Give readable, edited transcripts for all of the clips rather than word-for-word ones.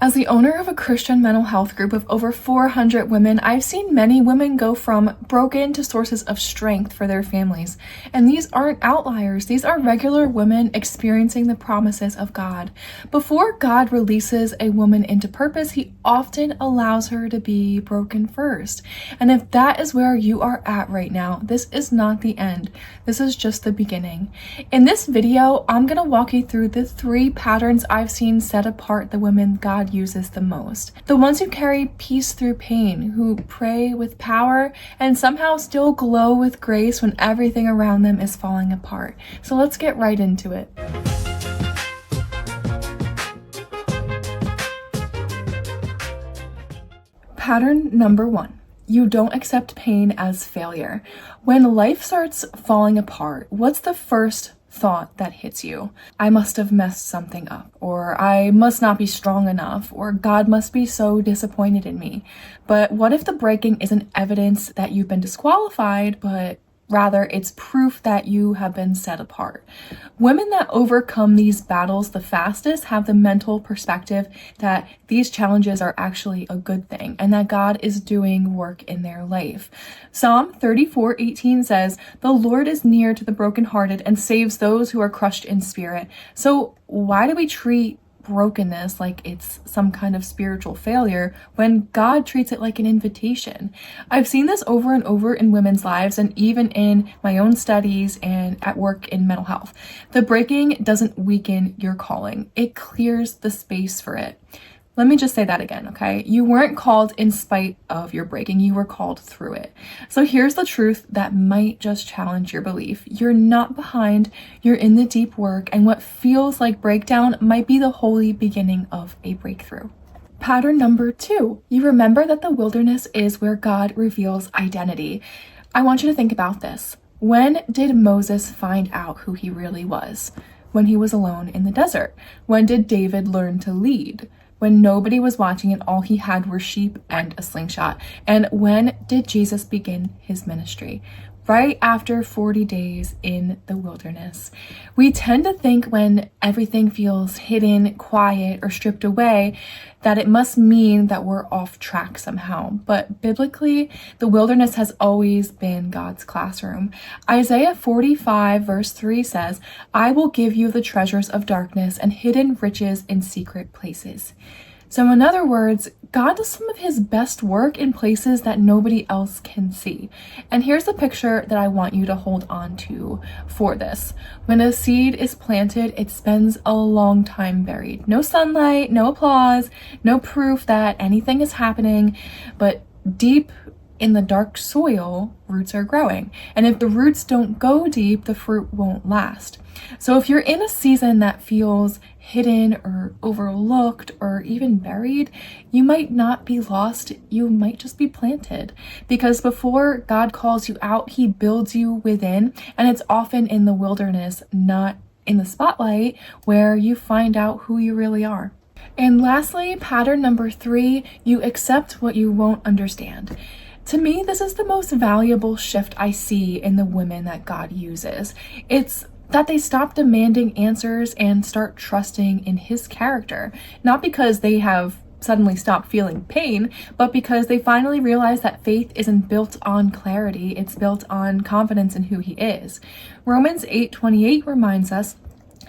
As the owner of a Christian mental health group of over 400 women, I've seen many women go from broken to sources of strength for their families. And these aren't outliers. These are regular women experiencing the promises of God. Before God releases a woman into purpose, he often allows her to be broken first. And if that is where you are at right now, this is not the end. This is just the beginning. In this video, I'm going to walk you through the 3 patterns I've seen set apart the women God uses the most. The ones who carry peace through pain, who pray with power and somehow still glow with grace when everything around them is falling apart. So let's get right into it. Pattern number 1. You don't accept pain as failure. When life starts falling apart, what's the first thought that hits you? I must have messed something up, or I must not be strong enough, or God must be so disappointed in me. But what if the breaking isn't evidence that you've been disqualified, but rather it's proof that you have been set apart? Women that overcome these battles the fastest have the mental perspective that these challenges are actually a good thing and that God is doing work in their life. Psalm 34:18 says, "The Lord is near to the brokenhearted and saves those who are crushed in spirit." So why do we treat brokenness like it's some kind of spiritual failure when God treats it like an invitation? I've seen this over and over in women's lives and even in my own studies and at work in mental health. The breaking doesn't weaken your calling. It clears the space for it. Let me just say that again, okay? You weren't called in spite of your breaking, you were called through it. So here's the truth that might just challenge your belief. You're not behind, you're in the deep work, and what feels like breakdown might be the holy beginning of a breakthrough. Pattern number 2, you remember that the wilderness is where God reveals identity. I want you to think about this. When did Moses find out who he really was? When he was alone in the desert. When did David learn to lead? When nobody was watching and all he had were sheep and a slingshot. And when did Jesus begin his ministry? Right after 40 days in the wilderness. We tend to think when everything feels hidden, quiet, or stripped away, that it must mean that we're off track somehow. But biblically, the wilderness has always been God's classroom. Isaiah 45 verse 3 says, "I will give you the treasures of darkness and hidden riches in secret places." So in other words, God does some of his best work in places that nobody else can see. And here's the picture that I want you to hold on to for this. When a seed is planted, it spends a long time buried. No sunlight, no applause, no proof that anything is happening, but deep in the dark soil, roots are growing. And if the roots don't go deep, the fruit won't last. So if you're in a season that feels hidden or overlooked or even buried, you might not be lost, you might just be planted. Because before God calls you out, he builds you within, and it's often in the wilderness, not in the spotlight, where you find out who you really are. And lastly, pattern number 3, you accept what you won't understand. To me, this is the most valuable shift I see in the women that God uses. It's that they stop demanding answers and start trusting in his character. Not because they have suddenly stopped feeling pain, but because they finally realize that faith isn't built on clarity, it's built on confidence in who he is. Romans 8:28 reminds us,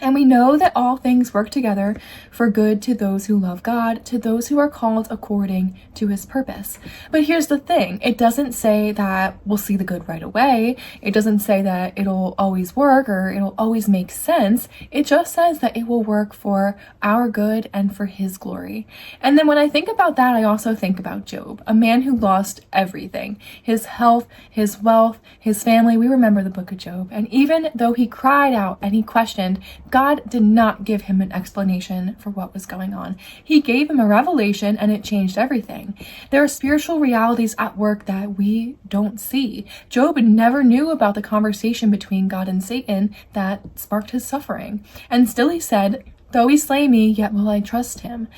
"And we know that all things work together for good to those who love God, to those who are called according to his purpose." But here's the thing. It doesn't say that we'll see the good right away. It doesn't say that it'll always work or it'll always make sense. It just says that it will work for our good and for his glory. And then when I think about that, I also think about Job, a man who lost everything. His health, his wealth, his family. We remember the book of Job. And even though he cried out and he questioned, God did not give him an explanation for what was going on. He gave him a revelation and it changed everything. There are spiritual realities at work that we don't see. Job never knew about the conversation between God and Satan that sparked his suffering. And still he said, "Though he slay me, yet will I trust him."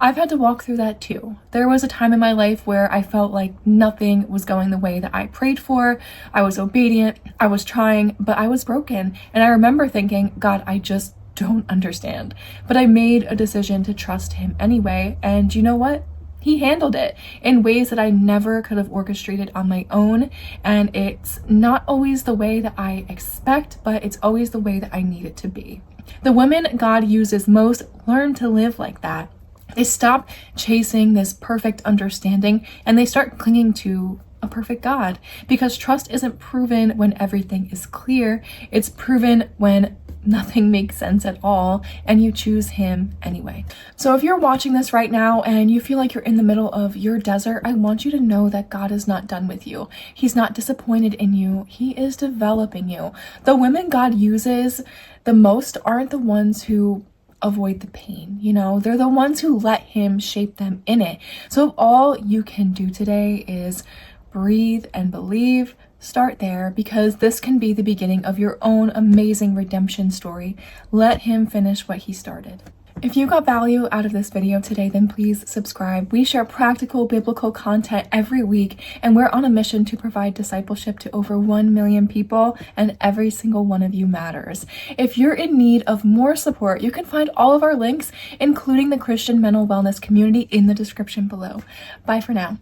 I've had to walk through that too. There was a time in my life where I felt like nothing was going the way that I prayed for. I was obedient, I was trying, but I was broken. And I remember thinking, God, I just don't understand. But I made a decision to trust him anyway, and you know what? He handled it in ways that I never could have orchestrated on my own. And it's not always the way that I expect, but it's always the way that I need it to be. The women God uses most learn to live like that. They stop chasing this perfect understanding and they start clinging to a perfect God, because trust isn't proven when everything is clear. It's proven when nothing makes sense at all and you choose him anyway. So if you're watching this right now and you feel like you're in the middle of your desert, I want you to know that God is not done with you. He's not disappointed in you. He is developing you. The women God uses the most aren't the ones who avoid the pain, they're the ones who let him shape them in it. So all you can do today is breathe and believe. Start there, because this can be the beginning of your own amazing redemption story. Let him finish what he started. If you got value out of this video today, then please subscribe. We share practical biblical content every week, and we're on a mission to provide discipleship to over 1 million people, and every single one of you matters. If you're in need of more support, you can find all of our links, including the Christian mental wellness community, in the description below. Bye for now.